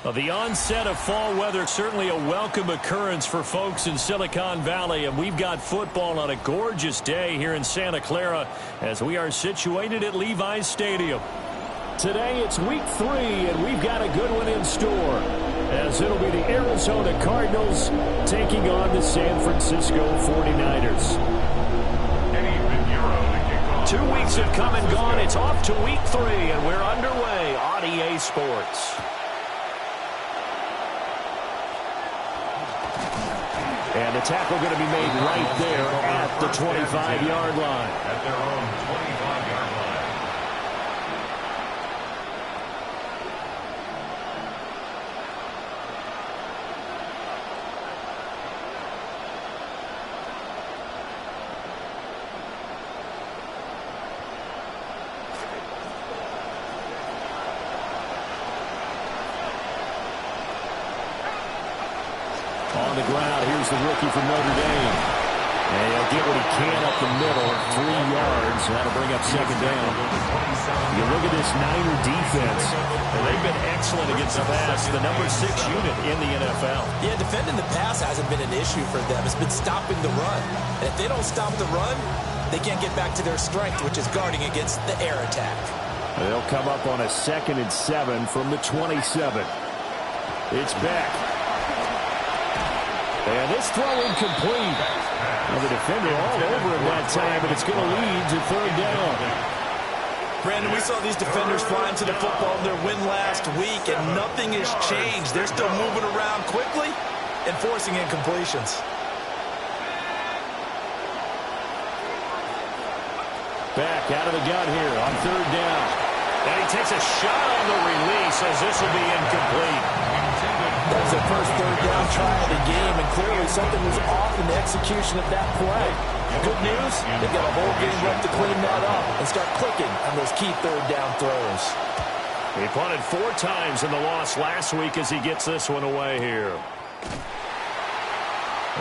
Well, the onset of fall weather, certainly a welcome occurrence for folks in Silicon Valley, and we've got football on a gorgeous day here in Santa Clara as we are situated at Levi's Stadium. Today it's week 3, and we've got a good one in store, as it'll be the Arizona Cardinals taking on the San Francisco 49ers. 2 weeks have come and gone. It's off to week 3, and we're underway on EA Sports. And the tackle going to be made right there at the 25-yard line. At their own 25-yard line. On the ground, here's the rookie from Notre Dame. And he'll get what he can up the middle, 3 yards. That'll bring up second down. You look at this Niner defense, and they've been excellent against the pass, the number 6 unit in the NFL. Yeah, defending the pass hasn't been an issue for them. It's been stopping the run. And if they don't stop the run, they can't get back to their strength, which is guarding against the air attack. They'll come up on a 2nd and 7 from the 27. It's back. And this throw incomplete. Well, the defender all over him that time, but it's going to lead to 3rd down. Brandon, we saw these defenders flying to the football in their win last week, and nothing has changed. They're still moving around quickly and forcing incompletions. Back out of the gun here on 3rd down. And he takes a shot on the release as this will be incomplete. That was their first 3rd down try of the game, and clearly something was off in the execution of that play. Good news, they've got a whole game left to clean that up and start clicking on those key 3rd down throws. He punted 4 times in the loss last week as he gets this one away here.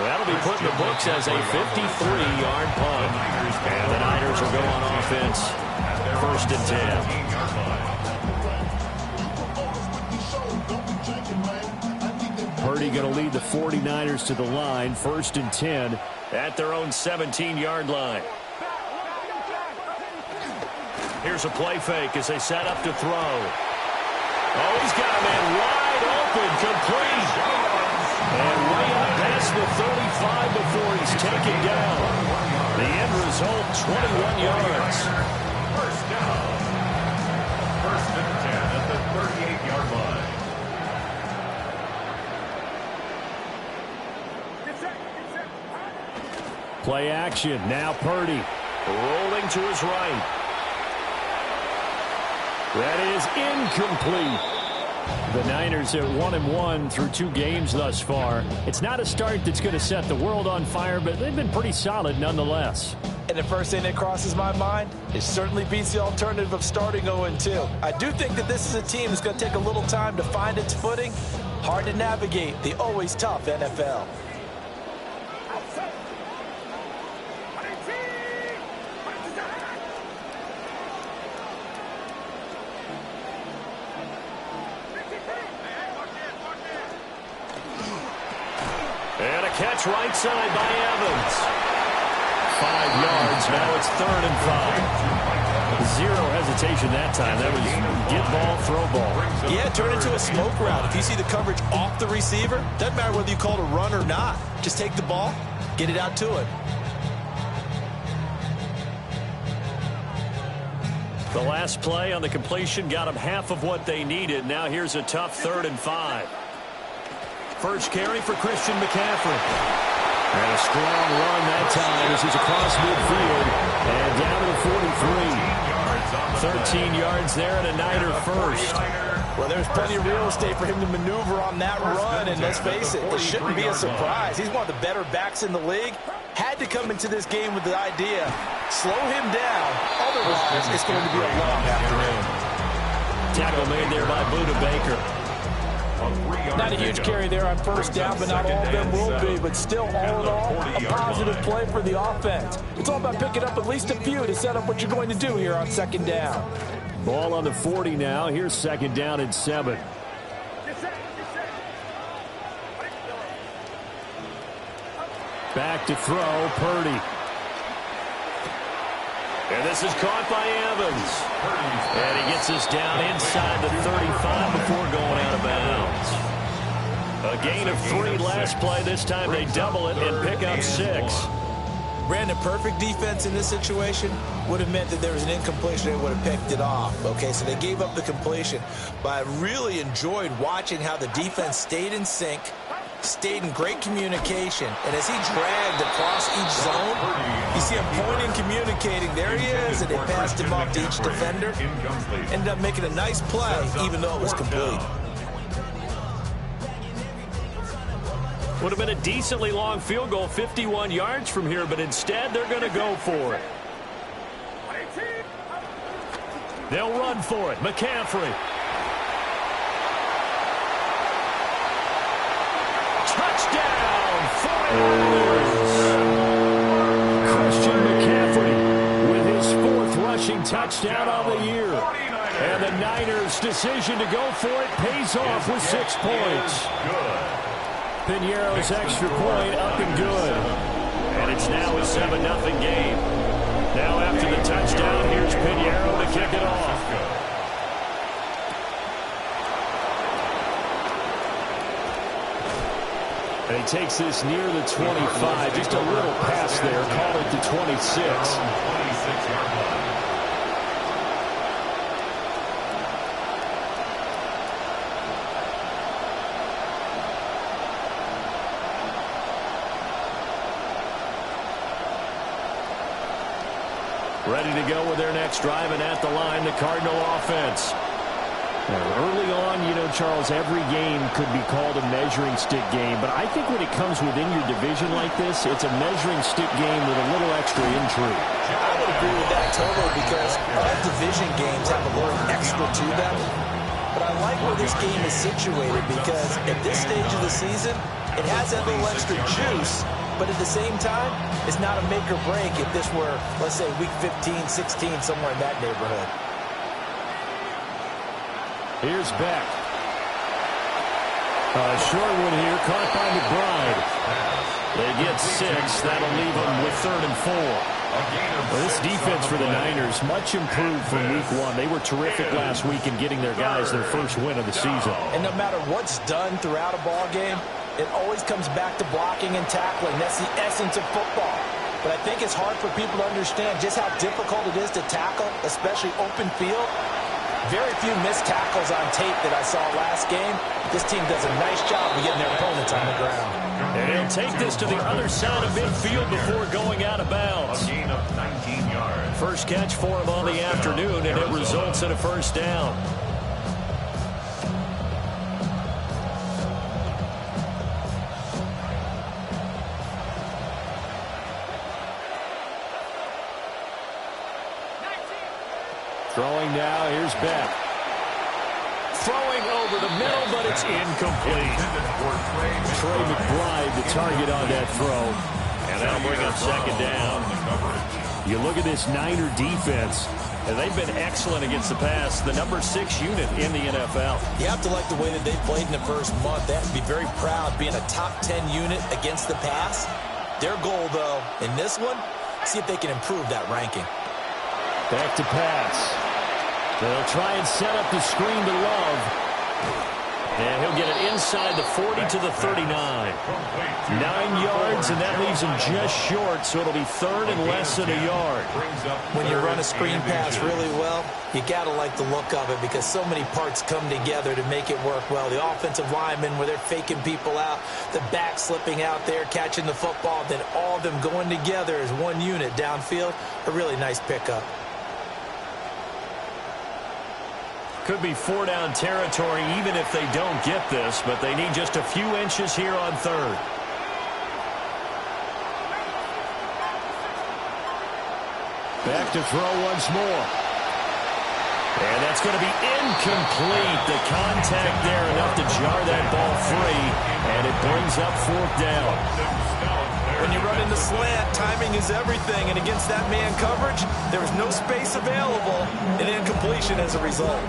That'll be put in the books as a 53-yard punt. And the Niners will go on offense. 1st and 10. Purdy going to lead the 49ers to the line. 1st and 10 at their own 17-yard line. Here's a play fake as they set up to throw. Oh, he's got a man wide open, complete. And way up past the 35 before he's taken down. The end result, 21 yards. 1st down. 1st and 10 at the 38-yard line. Play action. Now Purdy rolling to his right. That is incomplete. The Niners at 1-1 through 2 games thus far. It's not a start that's going to set the world on fire, but they've been pretty solid nonetheless. And the first thing that crosses my mind, it certainly beats the alternative of starting 0-2. I do think that this is a team that's going to take a little time to find its footing. Hard to navigate the always tough NFL. And a catch right side by Evans. 5 yards. Now it's 3rd and 5. 0 hesitation that time. That was get ball, throw ball. Yeah, turn into a smoke route. If you see the coverage off the receiver, doesn't matter whether you call it a run or not. Just take the ball, get it out to it. The last play on the completion got them half of what they needed. Now here's a tough 3rd and 5. First carry for Christian McCaffrey. And a strong run that time as he's across midfield and down to the 43. 13 yards there and a Niner first. Well, there's plenty of real estate for him to maneuver on that run, and let's face it, it shouldn't be a surprise. He's one of the better backs in the league. Had to come into this game with the idea, slow him down, otherwise it's going to be a long afternoon. Tackle made there by Budda Baker. Not a huge carry there on 1st down, but not all of them will be. But still, all in all, a positive play for the offense. It's all about picking up at least a few to set up what you're going to do here on 2nd down. Ball on the 40 now. Here's 2nd down and 7. Back to throw, Purdy. And this is caught by Evans. And he gets us down inside the 35 before going out of bounds. A gain of 3 last play. This time they double it and pick up 6. Brandon, perfect defense in this situation would have meant that there was an incompletion. They would have picked it off. Okay, so they gave up the completion. But I really enjoyed watching how the defense stayed in sync, stayed in great communication. And as he dragged across each zone, you see him pointing, communicating. There he is, and they passed him off to each defender. Ended up making a nice play, even though it was complete. Would have been a decently long field goal, 51 yards from here, but instead they're going to go for it. They'll run for it. McCaffrey. Touchdown, 49ers. Christian McCaffrey with his 4th rushing touchdown of the year. And the Niners' decision to go for it pays off with 6 points. Piñeiro's extra point up and good. And it's now a 7-0 game. Now after the touchdown, here's Piñeiro to kick it off. And he takes this near the 25. Just a little pass there. Call it the 26. Ready to go with their next drive, and at the line, the Cardinal offense. Now, early on, you know, Charles, every game could be called a measuring stick game, but I think when it comes within your division like this, it's a measuring stick game with a little extra intrigue. I would agree with that totally, because all division games have a little extra to them. But I like where this game is situated, because at this stage of the season, it has that little extra juice. But at the same time, it's not a make or break if this were, let's say, week 15, 16, somewhere in that neighborhood. Here's Beck. Short one here, caught by McBride. They get 6. That'll leave them with 3rd and 4. Well, this defense for the Niners, much improved from week 1. They were terrific last week in getting their guys their first win of the season. And no matter what's done throughout a ball game, it always comes back to blocking and tackling. That's the essence of football. But I think it's hard for people to understand just how difficult it is to tackle, especially open field. Very few missed tackles on tape that I saw last game. This team does a nice job of getting their opponents on the ground. And he'll take this to the other side of midfield before going out of bounds. A gain of 19 yards. First catch for him on the afternoon, and it results in a first down. Throwing now, here's Beck. Throwing over the middle, but it's incomplete. Trey McBride, the target on that throw. And that'll bring up 2nd down. You look at this Niner defense, and they've been excellent against the pass. The number 6 unit in the NFL. You have to like the way that they played in the first month. They have to be very proud being a top 10 unit against the pass. Their goal, though, in this one, see if they can improve that ranking. Back to pass. They'll try and set up the screen to Love. And he'll get it inside the 40 to the 39. 9 yards, and that leaves him just short, so it'll be 3rd and less than a yard. When you run a screen pass really well, you got to like the look of it, because so many parts come together to make it work well. The offensive linemen, where they're faking people out, the back slipping out there, catching the football, then all of them going together as one unit downfield. A really nice pickup. Could be 4-down territory even if they don't get this, but they need just a few inches here on 3rd. Back to throw once more. And that's going to be incomplete. The contact there enough to jar that ball free, and it brings up 4th down. When you run into slant, timing is everything, and against that man coverage, there is no space available, and incompletion as a result.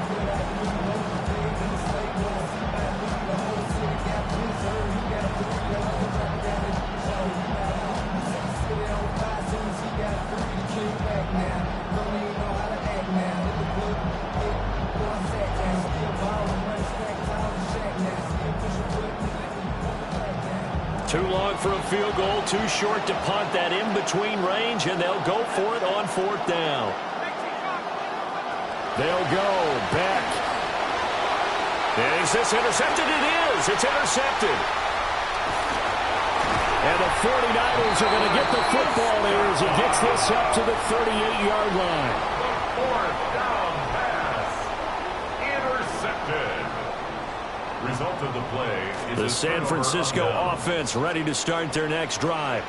Too long for a field goal, too short to punt that in-between range, and they'll go for it on 4th down. They'll go back. Is this intercepted? It is. It's intercepted. And the 49ers are going to get the football there as he gets this up to the 38-yard line. The 4th down pass. Intercepted. Result of the play is the San Francisco offense ready to start their next drive.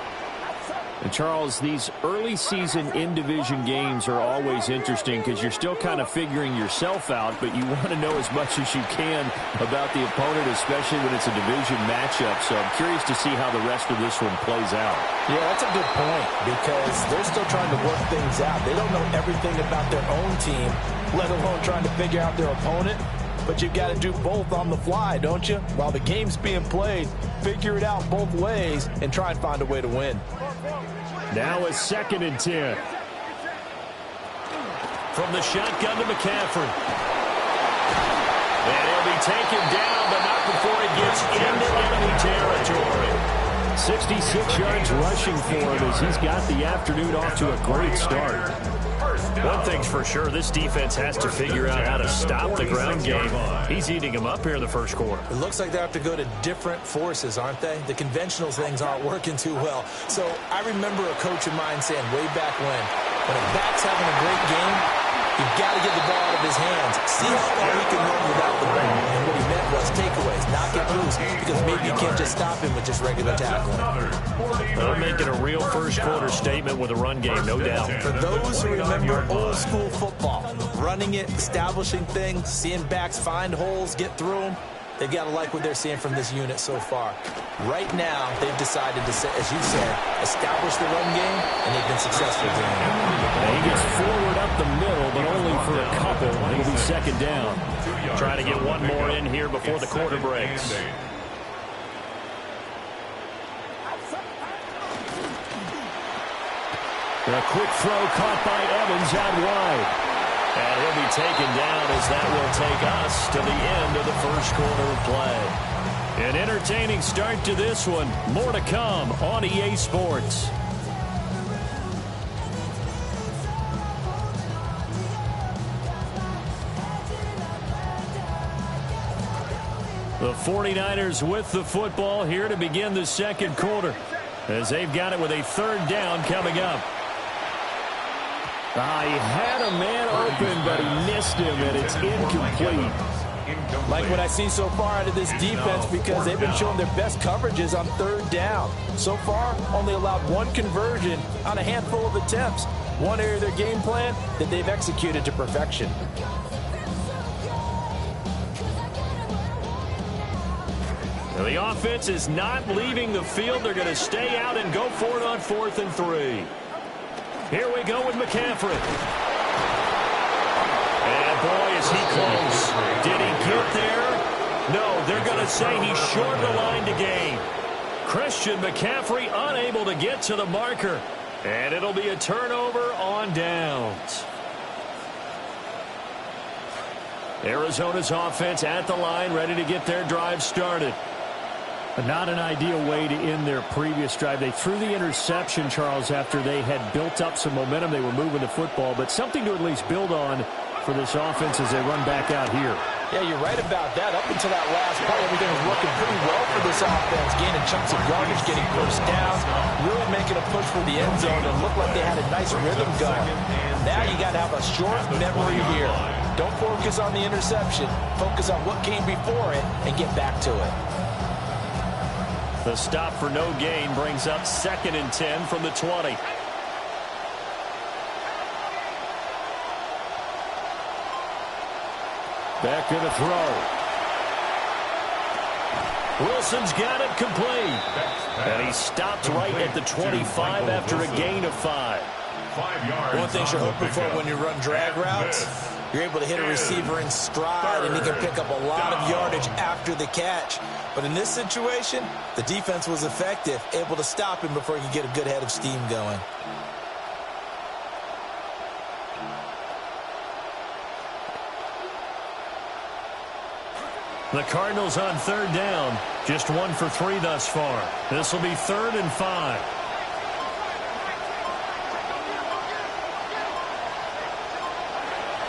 And Charles, these early season in-division games are always interesting because you're still kind of figuring yourself out, but you want to know as much as you can about the opponent, especially when it's a division matchup. So I'm curious to see how the rest of this one plays out. Yeah, that's a good point because they're still trying to work things out. They don't know everything about their own team, let alone trying to figure out their opponent. But you've got to do both on the fly, don't you? While the game's being played, figure it out both ways and try and find a way to win. Now a 2nd and 10. From the shotgun to McCaffrey. And he'll be taken down, but not before he gets into enemy territory. 66 yards rushing for him as he's got the afternoon off to a great start. One thing's for sure, this defense has to figure out how to stop the ground game. He's eating them up here in the first quarter. It looks like they have to go to different forces, aren't they? The conventional things aren't working too well. So I remember a coach of mine saying way back when a back's having a great game, you've got to get the ball out of his hands. See how far he can run without the ball. And what he meant was takeaways, knock it loose, because maybe you can't just stop him with just regular tackling. They're making a real first quarter statement with a run game, no doubt. For those who remember old school football, running it, establishing things, seeing backs find holes, get through them, they've got to like what they're seeing from this unit so far. Right now, they've decided to, as you said, establish the run game, and they've been successful doing it. He gets forward up the middle, but only for a couple. It'll be 2nd down. Trying to get one more in here before the quarter breaks. A quick throw caught by Evans out wide. And he'll be taken down as that will take us to the end of the first quarter of play. An entertaining start to this one. More to come on EA Sports. The 49ers with the football here to begin the second quarter as they've got it with a 3rd down coming up. He had a man open, but he missed him, and it's incomplete. Like what I see so far out of this defense because they've been showing their best coverages on 3rd down. So far, only allowed 1 conversion on a handful of attempts. One area of their game plan that they've executed to perfection. The offense is not leaving the field. They're going to stay out and go for it on 4th and 3. Here we go with McCaffrey. And boy, is he close. Did he get there? No, they're going to say he's short the line to gain. Christian McCaffrey unable to get to the marker. And it'll be a turnover on downs. Arizona's offense at the line, ready to get their drive started. Not an ideal way to end their previous drive. They threw the interception, Charles, after they had built up some momentum. They were moving the football, but something to at least build on for this offense as they run back out here. Yeah, you're right about that. Up until that last play, everything was working pretty well for this offense. Gaining chunks of yardage, getting first downs, really making a push for the end zone. It looked like they had a nice rhythm going. Now you got to have a short memory here. Don't focus on the interception. Focus on what came before it and get back to it. The stop for no gain brings up 2nd and 10 from the 20. Back to the throw. Wilson's got it complete. And he stopped right at the 25 after a gain of 5. One thing you're hoping for when you run drag routes, you're able to hit a receiver in stride and he can pick up a lot of yardage after the catch. But in this situation, the defense was effective, able to stop him before he could get a good head of steam going. The Cardinals on third down. Just 1 for 3 thus far. This will be 3rd and 5.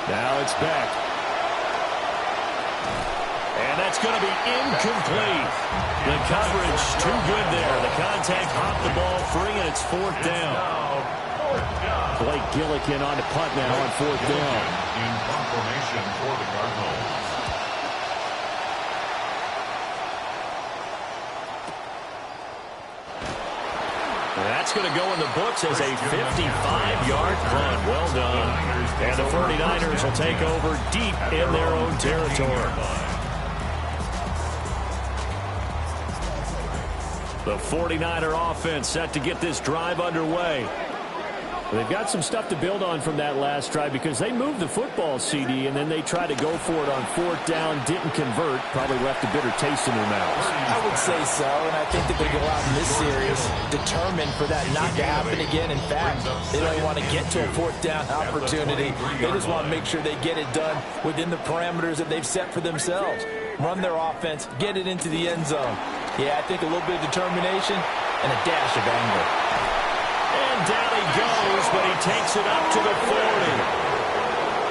Now it's back. And that's going to be incomplete. The coverage too good there. The contact hopped the ball free, and it's 4th down. Blake Gillikin on the punt now on 4th down. In confirmation for the Cardinals. That's going to go in the books as a 55-yard punt. Well done. And the 49ers will take over deep in their own territory. The 49er offense set to get this drive underway. They've got some stuff to build on from that last drive because they moved the football, CD, and then they tried to go for it on 4th down, didn't convert, probably left a bitter taste in their mouths. I would say so, and I think that they go out in this series determined for that not to happen again. In fact, they don't even want to get to a 4th down opportunity. They just want to make sure they get it done within the parameters that they've set for themselves. Run their offense, get it into the end zone. Yeah, I think a little bit of determination and a dash of anger. And down he goes, but he takes it up to the 40.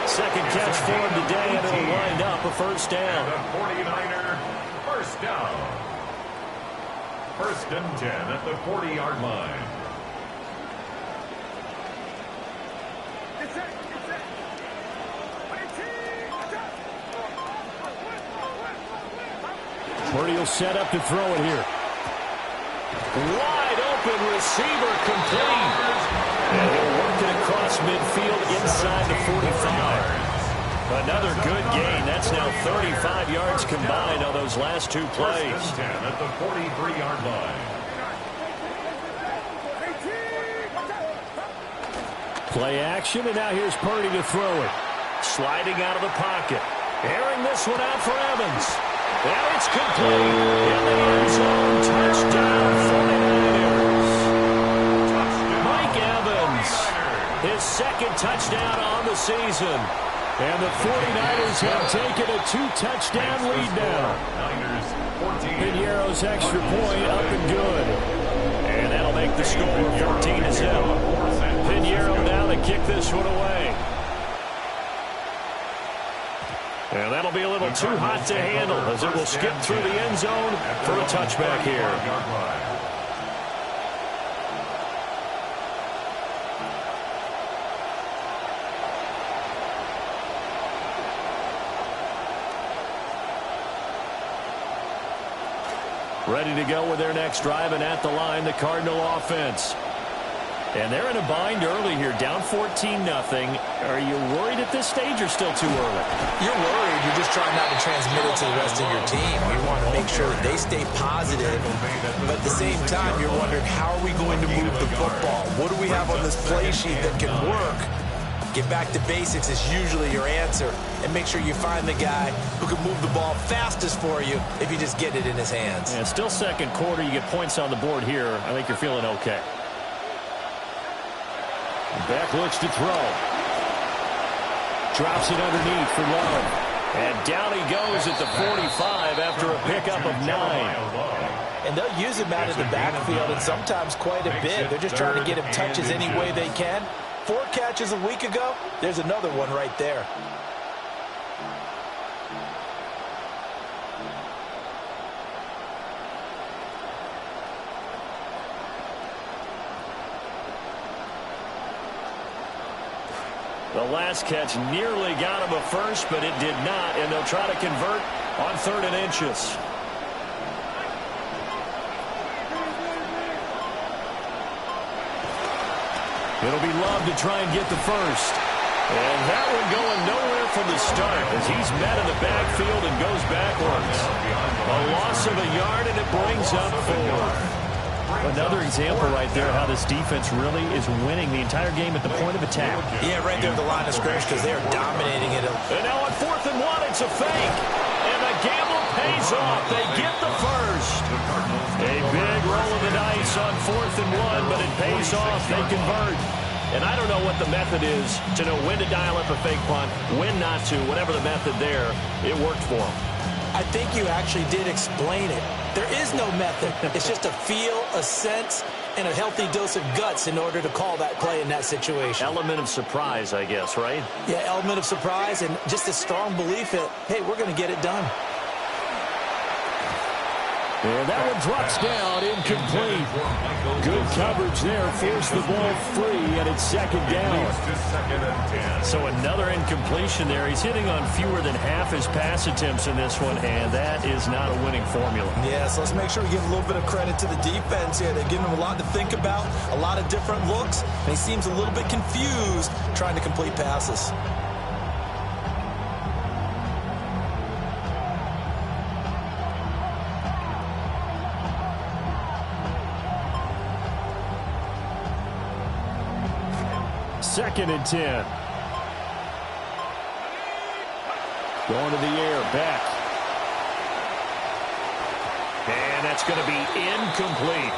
Second catch for him today, and it'll wind up a 1st down. The 49er, 1st down. 1st and 10 at the 40-yard line. Purdy will set up to throw it here. Wide open receiver complete. And he'll work it across midfield inside the 45. Another good gain. That's now 35 yards combined on those last 2 plays. 1st and 10 at the 43-yard line. Play action, and now here's Purdy to throw it. Sliding out of the pocket. Airing this one out for Evans. And it's complete. In the end zone. Touchdown, 49ers. Mike Evans. His 2nd touchdown on the season. And the 49ers have taken a 2-touchdown lead now. Piñeiro's extra point up and good. And that'll make the score 14-0. Piñeiro now to kick this one away. And that'll be a little too hot to handle as it will skip through the end zone for a touchback here. Ready to go with their next drive, and at the line, the Cardinal offense. And they're in a bind early here, down 14-0. Are you worried at this stage or still too early? You're worried. You're just trying not to transmit it to the rest of your team. You want to make sure that they stay positive. But at the same time, you're wondering, how are we going to move the football? What do we have on this play sheet that can work? Get back to basics is usually your answer. And make sure you find the guy who can move the ball fastest for you if you just get it in his hands. Yeah, still 2nd quarter. You get points on the board here. I think you're feeling okay. Beck looks to throw. Drops it underneath for Love. And down he goes at the 45 after a pickup of 9. And they'll use him out in the backfield, and sometimes quite a bit. They're just trying to get him touches any way they can. 4 catches a week ago. There's another one right there. The last catch nearly got him a first, but it did not, and they'll try to convert on 3rd and inches. It'll be Love to try and get the first. And that one going nowhere from the start as he's met in the backfield and goes backwards. A loss of a yard, and it brings up 4. Another example right there how this defense really is winning the entire game at the point of attack. Yeah, right there at the line of scrimmage because they are dominating it. And now on 4th and 1, it's a fake. And the gamble pays off. They get the first. A big roll of the dice on 4th and 1, but it pays off. They convert. And I don't know what the method is to know when to dial up a fake punt, when not to, whatever the method there, it worked for them. I think you actually did explain it. There is no method. It's just a feel, a sense, and a healthy dose of guts in order to call that play in that situation. Element of surprise, I guess, right? Yeah, element of surprise and just a strong belief that, hey, we're going to get it done. And that one drops down, incomplete. Good coverage there, forced the ball free, and it's second down. So another incompletion there. He's hitting on fewer than half his pass attempts in this one, and that is not a winning formula. Yeah, so let's make sure we give a little bit of credit to the defense here. They're giving him a lot to think about, a lot of different looks, and he seems a little bit confused trying to complete passes. Second and 10. Going to the air, back. And that's going to be incomplete.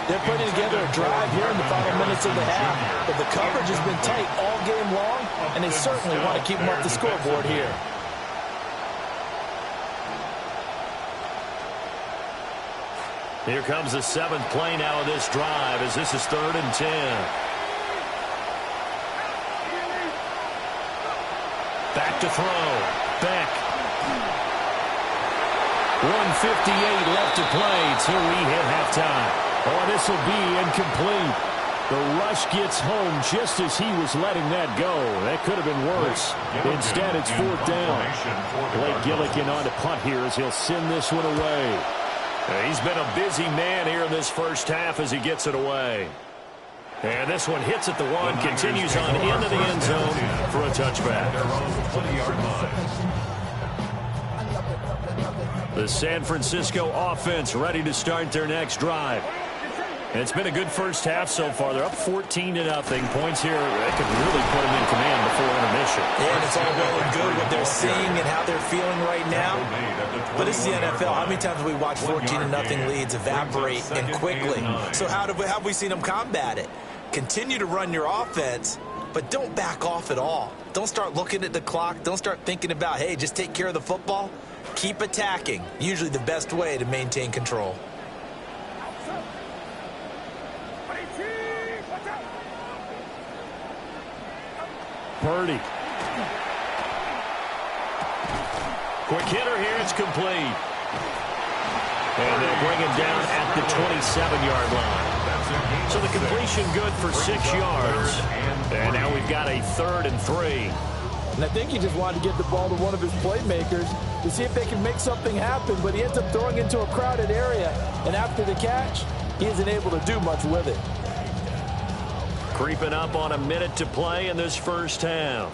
They're putting together a drive here in the final minutes of the half, but the coverage has been tight all game long, and they certainly want to keep them off the scoreboard here. Here comes the seventh play now of this drive as this is 3rd and 10. Back to throw. Beck. 1:58 left to play till we hit halftime. Oh, this will be incomplete. The rush gets home just as he was letting that go. That could have been worse. Instead, it's 4th down. Blake Gillikin on to punt here as he'll send this one away. He's been a busy man here in this first half as he gets it away. And this one hits at the 1, continues on into the end zone for a touchback. The San Francisco offense ready to start their next drive. And it's been a good first half so far. They're up 14-0. Points here that could really put them in command before intermission. Yeah, and it's all well and good what they're seeing and how they're feeling right now. But it's the NFL. How many times have we watched 14-0 leads evaporate and quickly? So how have we seen them combat it? Continue to run your offense, but don't back off at all. Don't start looking at the clock. Don't start thinking about, hey, just take care of the football. Keep attacking. Usually the best way to maintain control. Purdy. Quick hitter here. It's complete. And they'll bring him down at the 27-yard line. So the completion good for 6 yards. And now we've got a 3rd and 3. And I think he just wanted to get the ball to one of his playmakers to see if they can make something happen, but he ends up throwing into a crowded area. And after the catch, he isn't able to do much with it. Creeping up on a minute to play in this first half.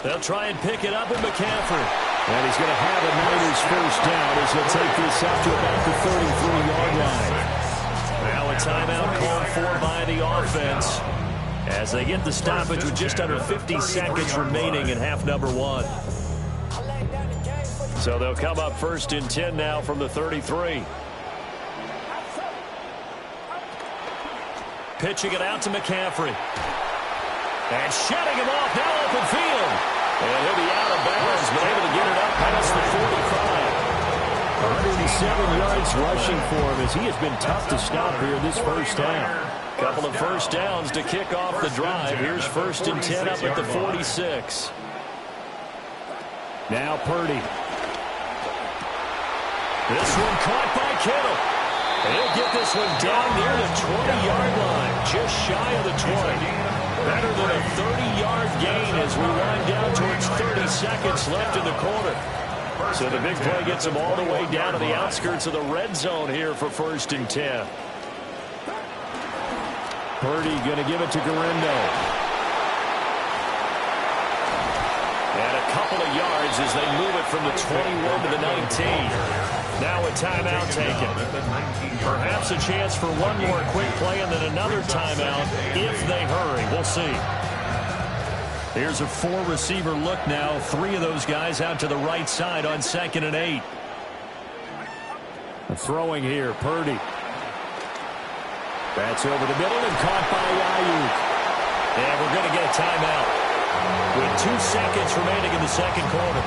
They'll try and pick it up with McCaffrey. And he's going to have a Niners first down as he'll take this out to about the 33-yard line. Now a timeout called for by the offense as they get the stoppage with just under 50 seconds remaining in half number 1. So they'll come up 1st and 10 now from the 33. Pitching it out to McCaffrey. And shutting him off now open field. And he'll be out of bounds, but able to get it up past the 45. 107 yards rushing for him as he has been tough to stop here this first half. Couple of first downs to kick off the drive. Here's 1st and 10 up at the 46. Now Purdy. This one caught by Kittle. And he'll get this one down near the 20-yard line, just shy of the 20. Better than a 30-yard gain as we wind down towards 30 seconds left in the quarter. So the big play gets him all the way down to the outskirts of the red zone here for 1st and 10. Purdy going to give it to Guerrero. And a couple of yards as they move it from the 21 to the 19. Now a timeout taken. Perhaps a chance for one more quick play and then another timeout if they hurry. We'll see. Here's a 4-receiver look now. 3 of those guys out to the right side on 2nd and 8. Throwing here, Purdy. That's over the middle and caught by Ayuk. And we're going to get a timeout with 2 seconds remaining in the second quarter.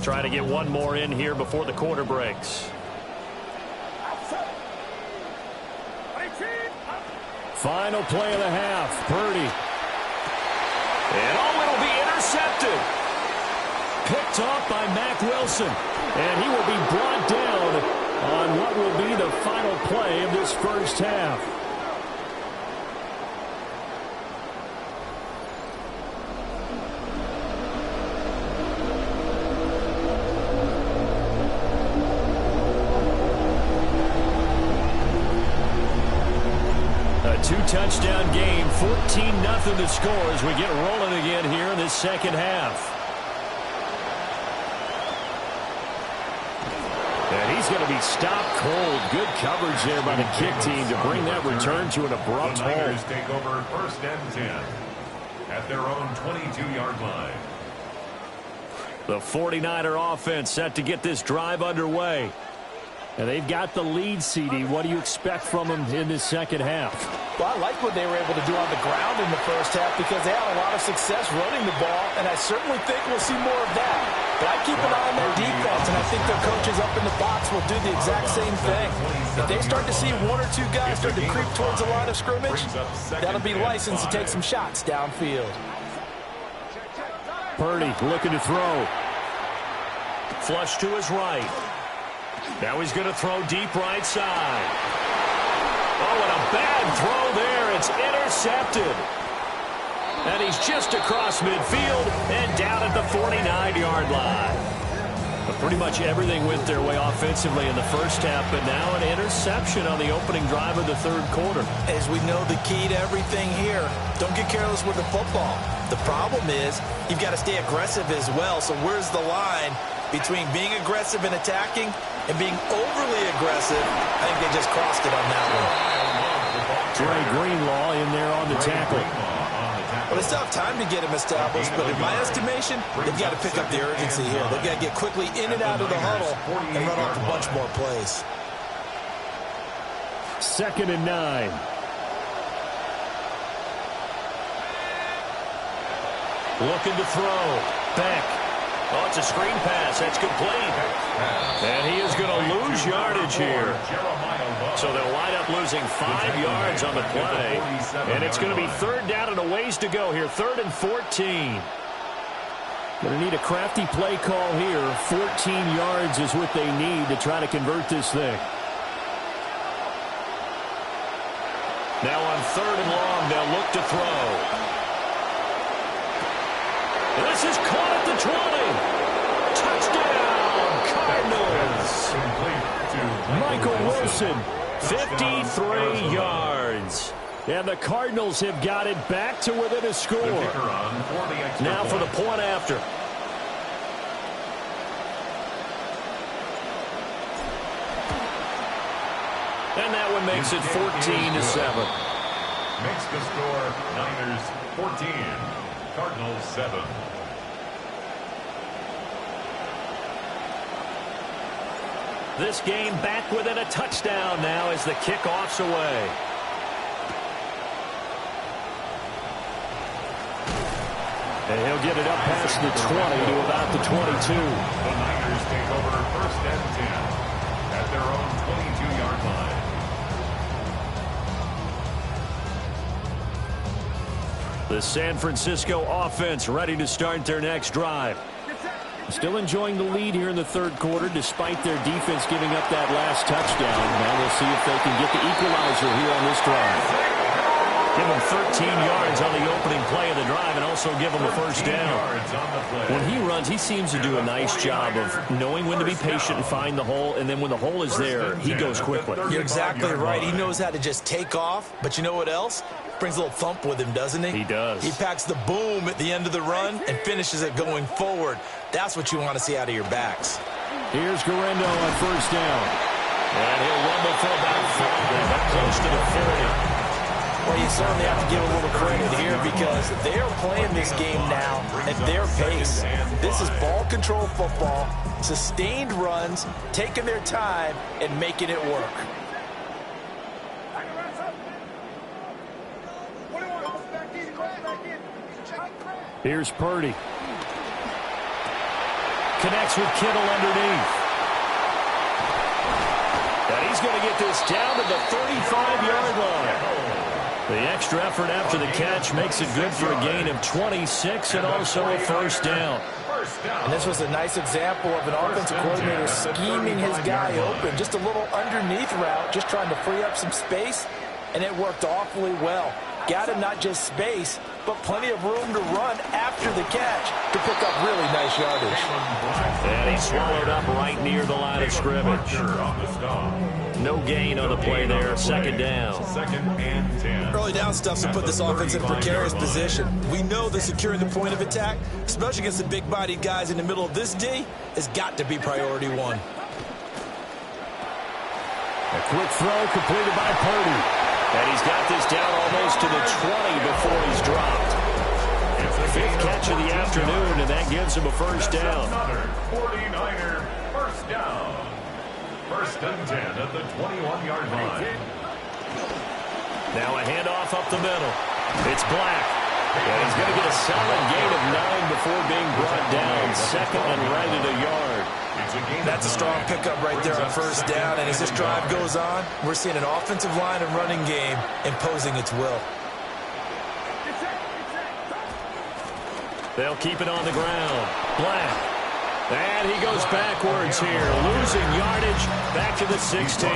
Trying to get one more in here before the quarter breaks. Final play of the half. Purdy. And it'll be intercepted. Picked off by Mack Wilson. And he will be brought down on what will be the final play of this first half. Two-touchdown game, 14-0 to score as we get rolling again here in this second half. And he's going to be stopped cold. Good coverage there by the kick team to bring that return to an abrupt halt. The Niners take over 1st and 10 at their own 22-yard line. The 49er offense set to get this drive underway. And they've got the lead, CD. What do you expect from them in this second half? Well, I like what they were able to do on the ground in the first half because they had a lot of success running the ball, and I certainly think we'll see more of that. But I keep an eye on their defense, and I think their coaches up in the box will do the exact same thing. If they start to see one or two guys start to creep towards the line of scrimmage, that'll be licensed to take some shots downfield. Purdy looking to throw. Flush to his right. Now he's going to throw deep right side. Oh, and a bad throw there. It's intercepted. And he's just across midfield and down at the 49-yard line. But pretty much everything went their way offensively in the first half, but now an interception on the opening drive of the third quarter. As we know, the key to everything here, don't get careless with the football. The problem is you've got to stay aggressive as well. So where's the line between being aggressive and attacking and being overly aggressive? I think they just crossed it on that one. Dre Greenlaw in there on the tackle. Well, they still have time to get him established, but in my estimation, they've got to pick up the urgency here. They've got to get quickly in and out of the huddle and run off a bunch more plays. 2nd and 9. Looking to throw. Beck. Oh, it's a screen pass. That's complete. And he is going to lose yardage here. So they'll wind up losing 5 yards on the play. And it's going to be 3rd down and a ways to go here. 3rd and 14. Going to need a crafty play call here. 14 yards is what they need to try to convert this thing. Now on 3rd and long, they'll look to throw. This is caught at the 20. Touchdown, Cardinals. Michael Wilson, 53 yards. And the Cardinals have got it back to within a score. Now for the point after. And that one makes it 14-7. Makes the score Niners 14. Cardinals 7. This game back within a touchdown now as the kickoff's away. And he'll get it up past the 20 to about the 22. The Niners take over 1st and 10 at their own 22-yard line. The San Francisco offense ready to start their next drive. Still enjoying the lead here in the third quarter despite their defense giving up that last touchdown. Now we'll see if they can get the equalizer here on this drive. Give them 13 yards on the opening play of the drive and also give them a first down. When he runs, he seems to do a nice job of knowing when to be patient and find the hole, and then when the hole is there, he goes quickly. You're exactly right. He knows how to just take off, but you know what else? Brings a little thump with him, doesn't he? He does. He packs the boom at the end of the run and finishes it going forward. That's what you want to see out of your backs. Here's Guerrero on first down. And he'll rumble for about 5, close to the 40. Well, you certainly have to give a little credit here because they're playing this game now at their pace. This is ball control football, sustained runs, taking their time, and making it work. Here's Purdy. Connects with Kittle underneath. And he's going to get this down to the 35-yard line. The extra effort after the catch makes it good for a gain of 26 and also a first down. And this was a nice example of an offensive coordinator scheming his guy open. Just a little underneath route, just trying to free up some space, and it worked awfully well. Got him not just space, but plenty of room to run after the catch to pick up really nice yardage. And he swallowed up right near the line of scrimmage. No gain on the play there. Second down. Second and 10. Early down stuff to put this offense in a precarious position. We know that securing the point of attack, especially against the big-bodied guys in the middle of this D, has got to be priority one. A quick throw completed by Purdy. And he's got this down almost to the 20 before he's dropped. Fifth catch of the afternoon, and that gives him a first down. Another 49er first down. First and 10 at the 21-yard line. Now a handoff up the middle. It's Black. And he's going to get a solid gain of 9 before being brought down. Second and right at a yard. That's a strong pickup right there on first down. And as this drive goes on, we're seeing an offensive line and running game imposing its will. They'll keep it on the ground. Black. And he goes backwards here, losing yardage back to the 16.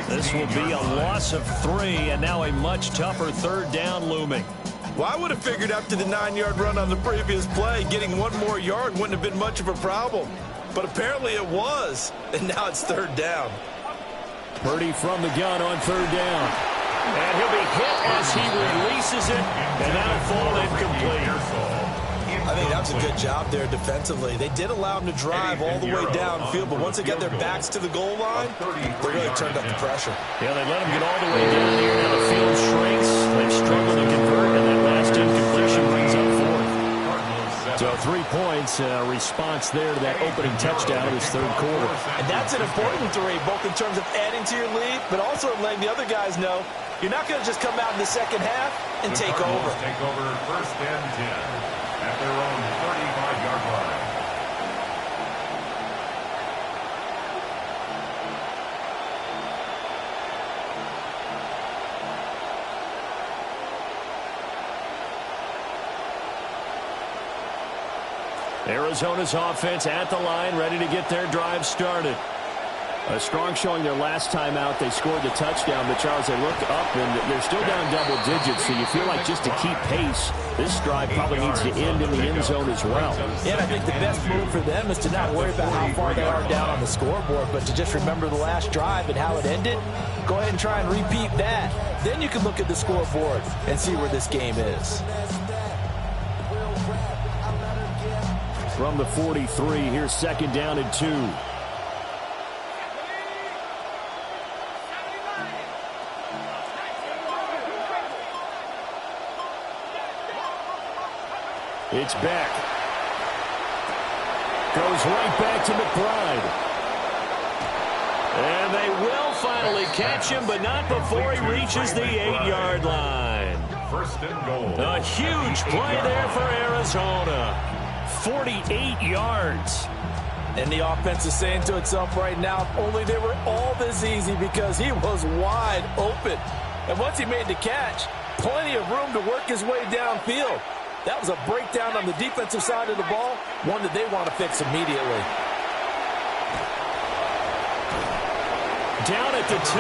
This will be a loss of 3, and now a much tougher third down looming. Well, I would have figured after the 9-yard run on the previous play, getting one more yard wouldn't have been much of a problem. But apparently it was, and now it's third down. Purdy from the gun on third down. And he'll be hit as he releases it, and that'll fall incomplete. I think that was a good job there defensively. They did allow him to drive all the way downfield, but once they got their backs to the goal line, they really turned up the pressure. Yeah, they let him get all the way down here. Now the field shrinks. They've struggled to convert, and that last incompletion brings up 4th. So 3 points, response there to that opening touchdown of this third quarter. And that's an important 3, both in terms of adding to your lead, but also letting the other guys know you're not going to just come out in the second half and take over. Take over first and 10 at their own 35-yard line. Arizona's offense at the line, ready to get their drive started. A strong showing their last time out. They scored the touchdown, but Charles, they look up and they're still down double digits, so you feel like just to keep pace, this drive probably needs to end in the end zone as well. Yeah, and I think the best move for them is to not worry about how far they are down on the scoreboard, but to just remember the last drive and how it ended. Go ahead and try and repeat that. Then you can look at the scoreboard and see where this game is. From the 43, here's second down and 2. It's back. Goes right back to McBride. And they will finally catch him, but not before he reaches the 8-yard line. First and goal. A huge play there for Arizona. 48 yards. And the offense is saying to itself right now, if only they were all this easy, because he was wide open. And once he made the catch, plenty of room to work his way downfield. That was a breakdown on the defensive side of the ball, one that they want to fix immediately. Down at the 2.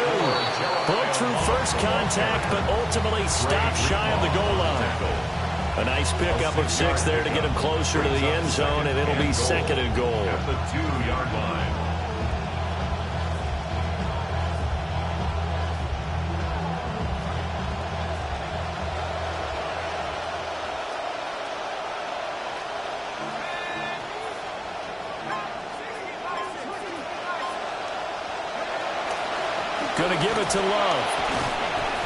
Broke through first contact, but ultimately stopped shy of the goal line. A nice pickup of 6 there to get him closer to the end zone, and it'll be second and goal. At the 2-yard line. Going to give it to Love.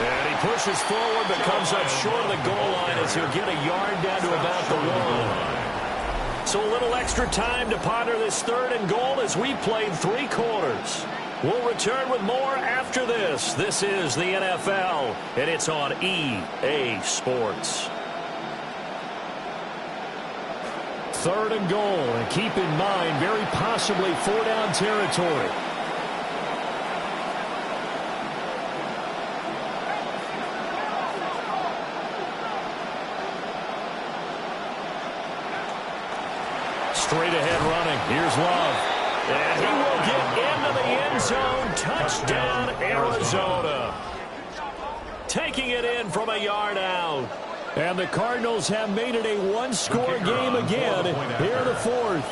And he pushes forward but comes up short of the goal line as he'll get a yard down to about the 1. So a little extra time to ponder this 3rd and goal as we played 3 quarters. We'll return with more after this. This is the NFL, and it's on EA Sports. 3rd and goal, and keep in mind, very possibly 4-down territory. Straight ahead running. Here's Love. And he will get into the end zone. Touchdown, Arizona. Taking it in from a yard out. And the Cardinals have made it a 1-score game again here in the 4th.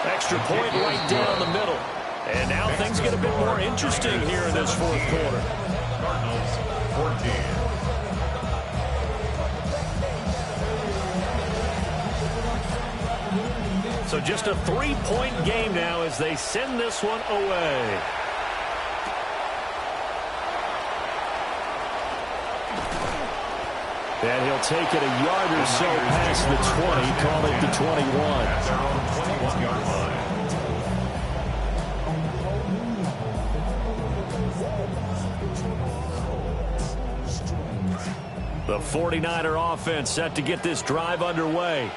Extra point right down the middle. And now things get a bit more interesting here in this 4th quarter. Cardinals 14. So just a 3-point game now as they send this one away. And he'll take it a yard or so past the 20, call it the 21. At their own 21-yard line. The 49er offense set to get this drive underway.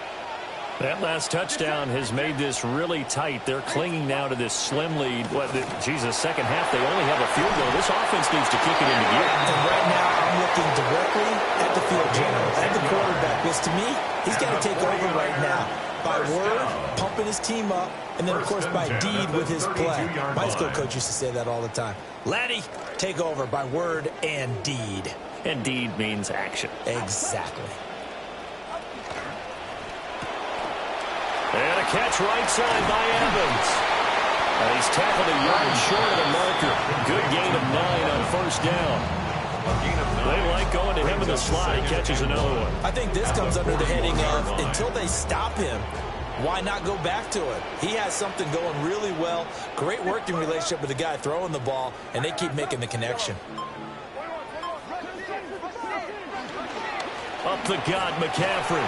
That last touchdown has made this really tight. They're clinging now to this slim lead. Second half, they only have a field goal. This offense needs to kick it into gear. And right now, I'm looking directly at the field general, at the quarterback. Because to me, he's got to take over right now. By word, pumping his team up, and then, of course, by deed with his play. My high school coach used to say that all the time. Laddie, take over by word and deed. And deed means action. Exactly. And a catch right side by Evans. And he's tackled a yard short of the marker. Good gain of 9 on 1st down. They like going to him in the slot. He catches another one. I think this comes under the heading of until they stop him, why not go back to it? He has something going really well. Great working relationship with the guy throwing the ball, and they keep making the connection. Up the gut, McCaffrey.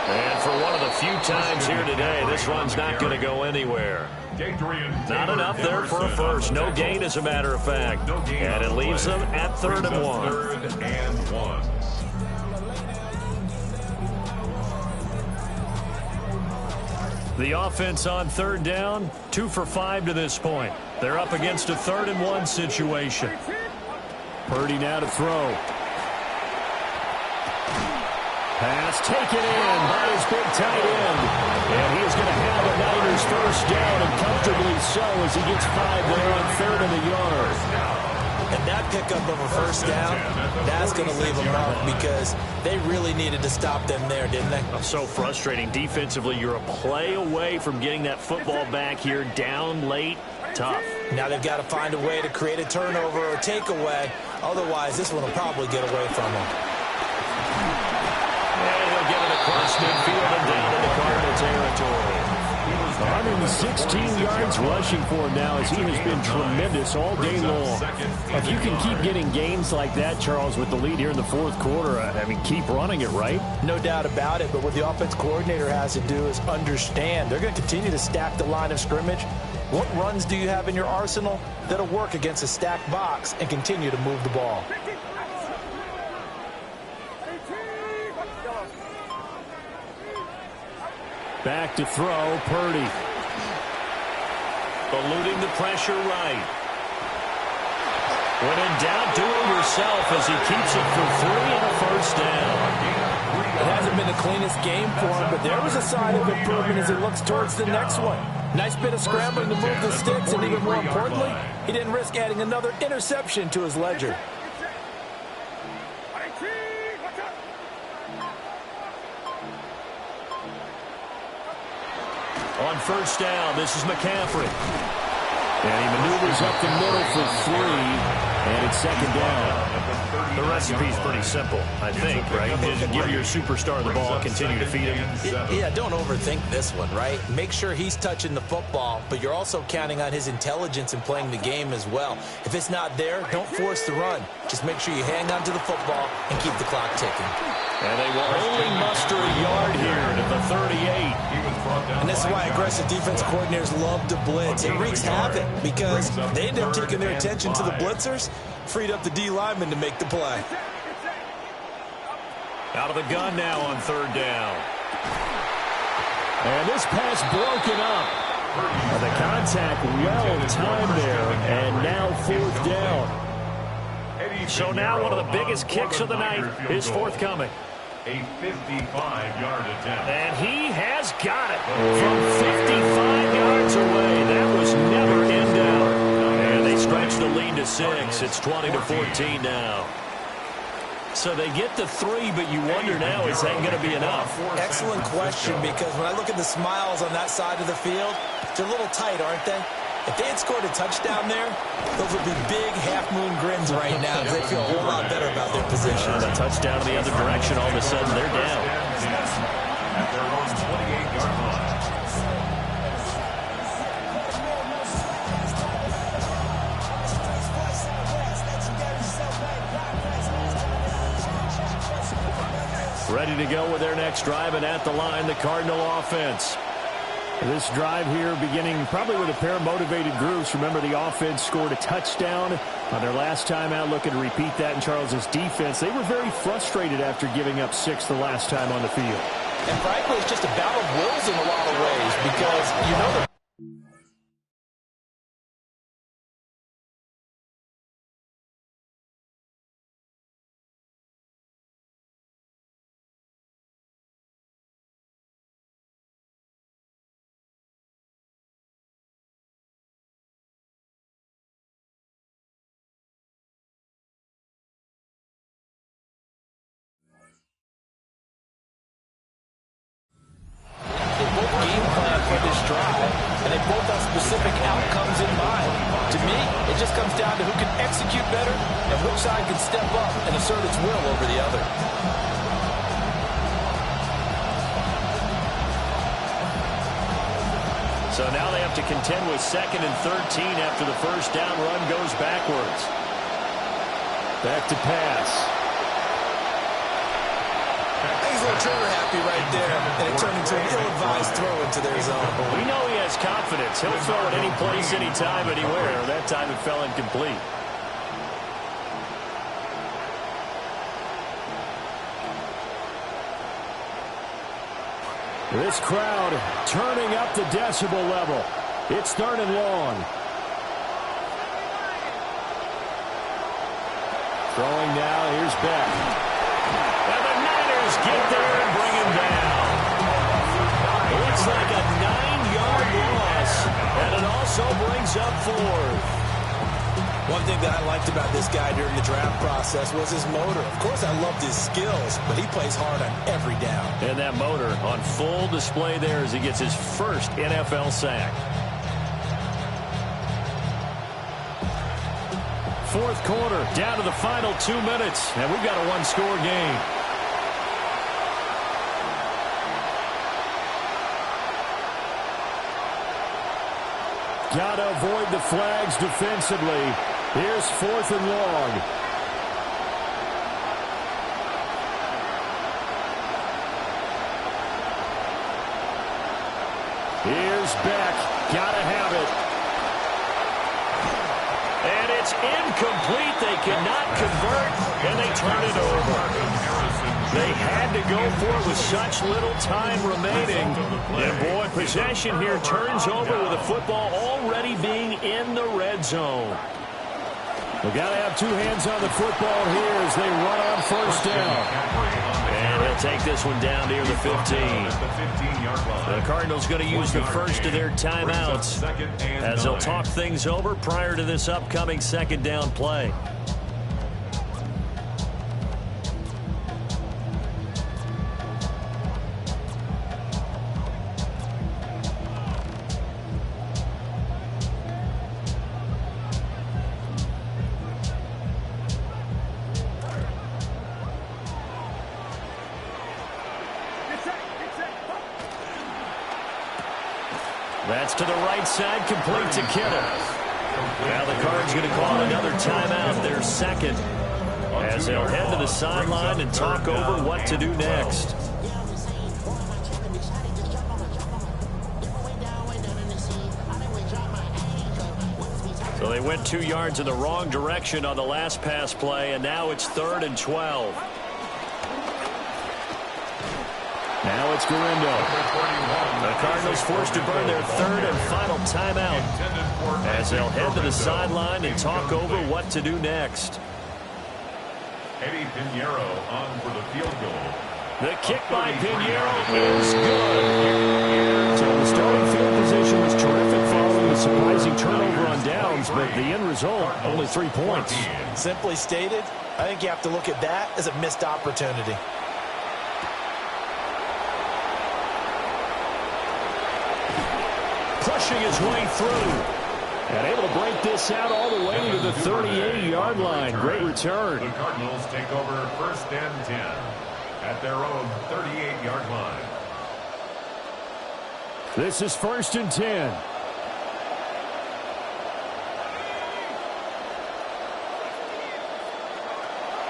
And for one of the few times here today, this run's not going to go anywhere. Not enough there for a first. No gain, as a matter of fact. And it leaves them at 3rd and 1. 3rd and 1. The offense on 3rd down, 2 for 5 to this point. They're up against a 3rd and 1 situation. Purdy now to throw. Pass taken in by his big tight end. And he is going to have a Niners 1st down, and comfortably so as he gets 5 there on 3rd and a yard. And that pickup of a 1st down, that's going to leave a mark because they really needed to stop them there, didn't they? So frustrating. Defensively, you're a play away from getting that football back here down late. Tough. Now they've got to find a way to create a turnover or a takeaway. Otherwise, this one will probably get away from them. And he'll get it across midfield and down into Cardinal territory. 116 yards rushing for him now as he has been tremendous all day long. If you can keep getting gains like that, Charles, with the lead here in the 4th quarter, I mean, keep running it, right? No doubt about it, but what the offense coordinator has to do is understand. They're going to continue to stack the line of scrimmage. What runs do you have in your arsenal that'll work against a stacked box and continue to move the ball? Back to throw, Purdy. Eluding the pressure right. When in doubt, do it yourself as he keeps it for 3 and a 1st down. It hasn't been the cleanest game for him, but there was a sign of improvement as he looks towards the next one. Nice bit of scrambling to move the sticks, and even more importantly, he didn't risk adding another interception to his ledger. On 1st down, this is McCaffrey. And he maneuvers up the middle for 3. And it's second down. The recipe's pretty simple, I think, right? Just give your superstar the ball, continue to feed him. Yeah, don't overthink this one, right? Make sure he's touching the football, but you're also counting on his intelligence in playing the game as well. If it's not there, don't force the run. Just make sure you hang on to the football and keep the clock ticking. And they will only muster a yard here at the 38. And this is why aggressive defense coordinators love to blitz. It wreaks havoc because they end up taking their attention to the blitzers, freed up the D lineman to make the play. Out of the gun now on third down. And this pass broken up. The contact well timed there, and now fourth down. So now one of the biggest kicks of the night is forthcoming. A 55-yard attempt. And he has got it from 55 yards away. That was never in doubt. And they stretch the lead to 6. It's 20-14 now. So they get to 3, but you wonder now, is that going to be enough? Excellent question, because when I look at the smiles on that side of the field, they're a little tight, aren't they? If they had scored a touchdown there, those would be big half-moon grins right now because they feel a whole lot better about their position. And a touchdown in the other direction, all of a sudden they're down. At their own 28-yard line. Ready to go with their next drive, and at the line, the Cardinal offense. This drive here beginning probably with a pair of motivated groups. Remember, the offense scored a touchdown on their last time out, looking to repeat that in Charles's defense. They were very frustrated after giving up 6 the last time on the field. And frankly, it's just a battle of wills in a lot of ways because you know the game plan for this drive, and they both have specific outcomes in mind. To me, it just comes down to who can execute better and which side can step up and assert its will over the other. So now they have to contend with 2nd and 13 after the first down run goes backwards. Back to pass. He's a little trigger happy right there, and it turned into an ill-advised throw into their zone. We know he has confidence. He'll throw it any place, anytime, anywhere. That time it fell incomplete. This crowd turning up the decibel level. It's 3rd and long. Throwing now, here's Beck. And the Niners get there and bring him down. Looks like a 9-yard loss, and it also brings up 4th. One thing that I liked about this guy during the draft process was his motor. Of course, I loved his skills, but he plays hard on every down. And that motor on full display there as he gets his first NFL sack. 4th quarter, down to the final 2 minutes, and we've got a one-score game. Got to avoid the flags defensively. Here's 4th and long. Here's Beck. Got to have it. And it's incomplete. They cannot convert, and they turn it over. They had to go for it with such little time remaining. And, boy, possession here turns over with the football already being in the red zone. We've got to have 2 hands on the football here as they run on 1st down. And he'll take this one down near the 15. The Cardinals going to use the first of their timeouts as they'll talk things over prior to this upcoming 2nd down play. That's to the right side, complete to Kittle. Now the Cards going to call another timeout, their second, as they'll head to the sideline and talk over what to do next. So they went 2 yards in the wrong direction on the last pass play, and now it's 3rd and 12. Now it's Gurindo. The Cardinals forced to burn their 3rd and final timeout as they'll head to the sideline and talk over what to do next. Eddie Pinheiro on for the field goal. The kick by Pinheiro is good. So the starting field position was terrific following the surprising turnover on downs, but the end result, only 3 points. Simply stated, I think you have to look at that as a missed opportunity. Pushing his way through. And able to break this out all the way to the 38-yard line. Great return. The Cardinals take over 1st and 10 at their own 38-yard line. This is 1st and 10.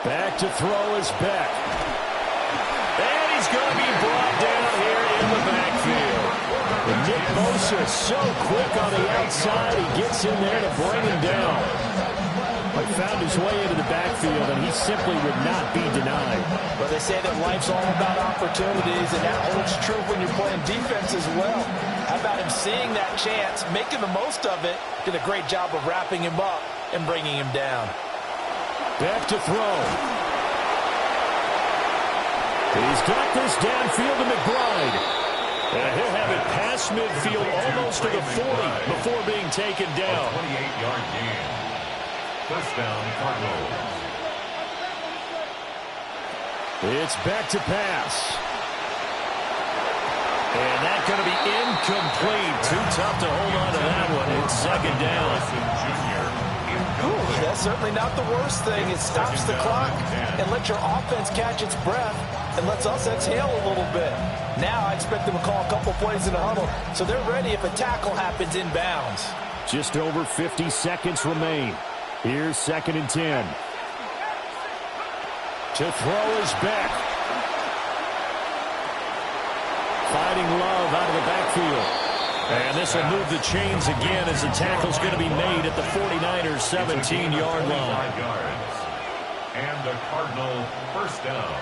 Back to throw is Beck. And he's going to be brought down here in the backfield. And Nick Bosa so quick on the outside, he gets in there to bring him down. He found his way into the backfield, and he simply would not be denied. But they say that life's all about opportunities, and that holds true when you're playing defense as well. How about him seeing that chance, making the most of it, did a great job of wrapping him up and bringing him down. Back to throw. He's got this downfield to McBride. And he'll have it past midfield almost to the 40 before being taken down. 28-yard gain. 1st down, Cardinals. It's back to pass. And that's going to be incomplete. Too tough to hold on to that one. It's 2nd down. Ooh, that's certainly not the worst thing. It stops the clock and lets your offense catch its breath and lets us exhale a little bit. Now I expect them to call a couple plays in the huddle, so they're ready if a tackle happens inbounds. Just over 50 seconds remain. Here's 2nd and 10. To throw is Beck. Fighting Love out of the backfield. And this will move the chains again as the tackle's going to be made at the 49ers 17-yard line. And the Cardinal 1st down.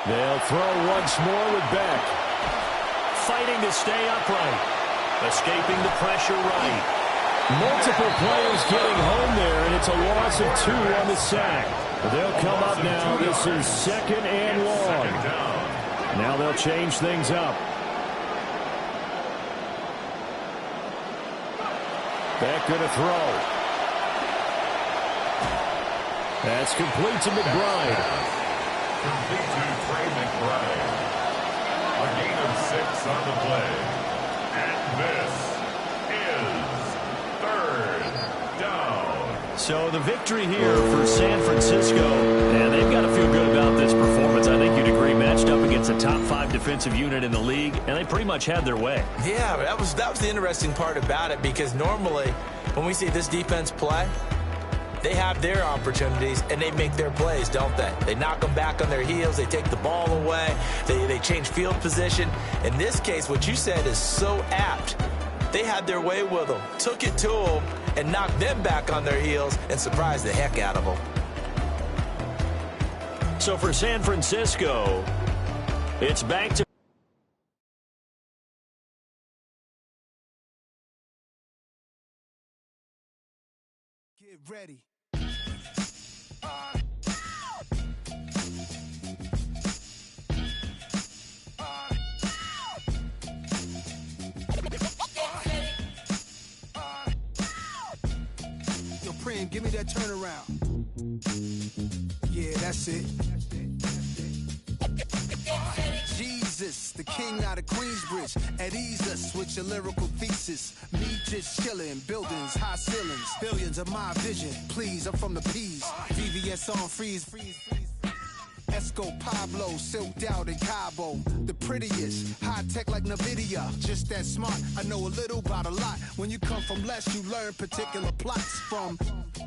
They'll throw once more with Beck. Fighting to stay upright. Escaping the pressure right. Multiple players getting home there, and it's a loss of 2 on the sack. They'll come up now. This is 2nd and long. Now they'll change things up. Beck going to throw. That's complete to McBride. Complete to Trey McBride. A gain of 6 on the play. And this is 3rd down. So the victory here for San Francisco, and they've got to feel good about this performance. I think you'd agree, matched up against a top 5 defensive unit in the league, and they pretty much had their way. Yeah, that was the interesting part about it, because normally when we see this defense play, they have their opportunities and they make their plays, don't they? They knock them back on their heels. They take the ball away. They change field position. In this case, what you said is so apt. They had their way with them, took it to them, and knocked them back on their heels and surprised the heck out of them. So for San Francisco, it's back to get ready. Yo, Prim, give me that turnaround. Yeah, that's it. Jesus, the king out of Queensbridge. At ease us with your lyrical thesis. Me just chilling, buildings, high ceilings. Billions of my vision. Please, I'm from the P's. VVS on freeze. Esco Pablo, silked out in Cabo. The prettiest, high tech like NVIDIA. Just that smart, I know a little about a lot. When you come from less, you learn particular plots from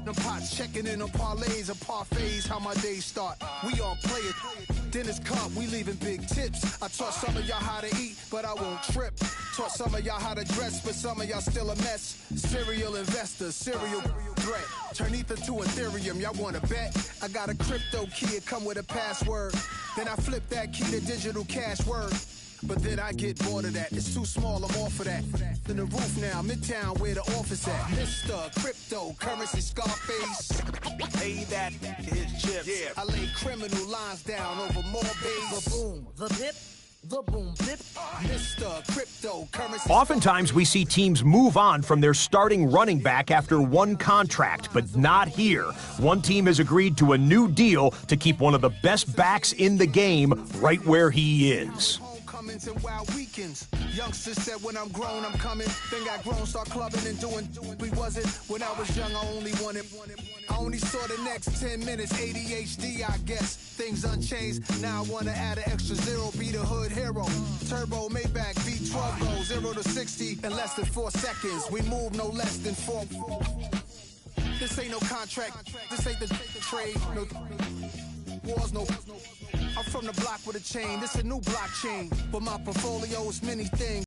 the pots, checking in on parlays or parfaits. How my days start, we all play it. Dinner's cup, we leaving big tips. I taught some of y'all how to eat, but I won't trip. Taught some of y'all how to dress, but some of y'all still a mess. Serial investors, serial threat. Turn ether to Ethereum, y'all wanna bet? I got a crypto key, it come with a password. Then I flip that key to digital cash word. But then I get bored of that, it's too small, I'm off of that. In the roof now, Midtown where the office at. Mr. Cryptocurrency Scarface. Hey, that his chips. Yeah. I lay criminal lines down over more bass. The boom, the dip, the boom, dip. Mr. Cryptocurrency. Oftentimes, we see teams move on from their starting running back after one contract, but not here. One team has agreed to a new deal to keep one of the best backs in the game right where he is. Homecomings and wild weekends. Youngsters said when I'm grown, I'm coming. Then got grown, start clubbing and doing. We wasn't when I was young, I only wanted. I only saw the next 10 minutes. ADHD, I guess. Things unchanged. Now I wanna add an extra zero, be the hood hero. Turbo Maybach V12 go 0 to 60 in less than 4 seconds. We move no less than 4. This ain't no contract. This ain't the trade. No wars, no. I'm from the block with a chain. This a new blockchain, but my portfolio's many things.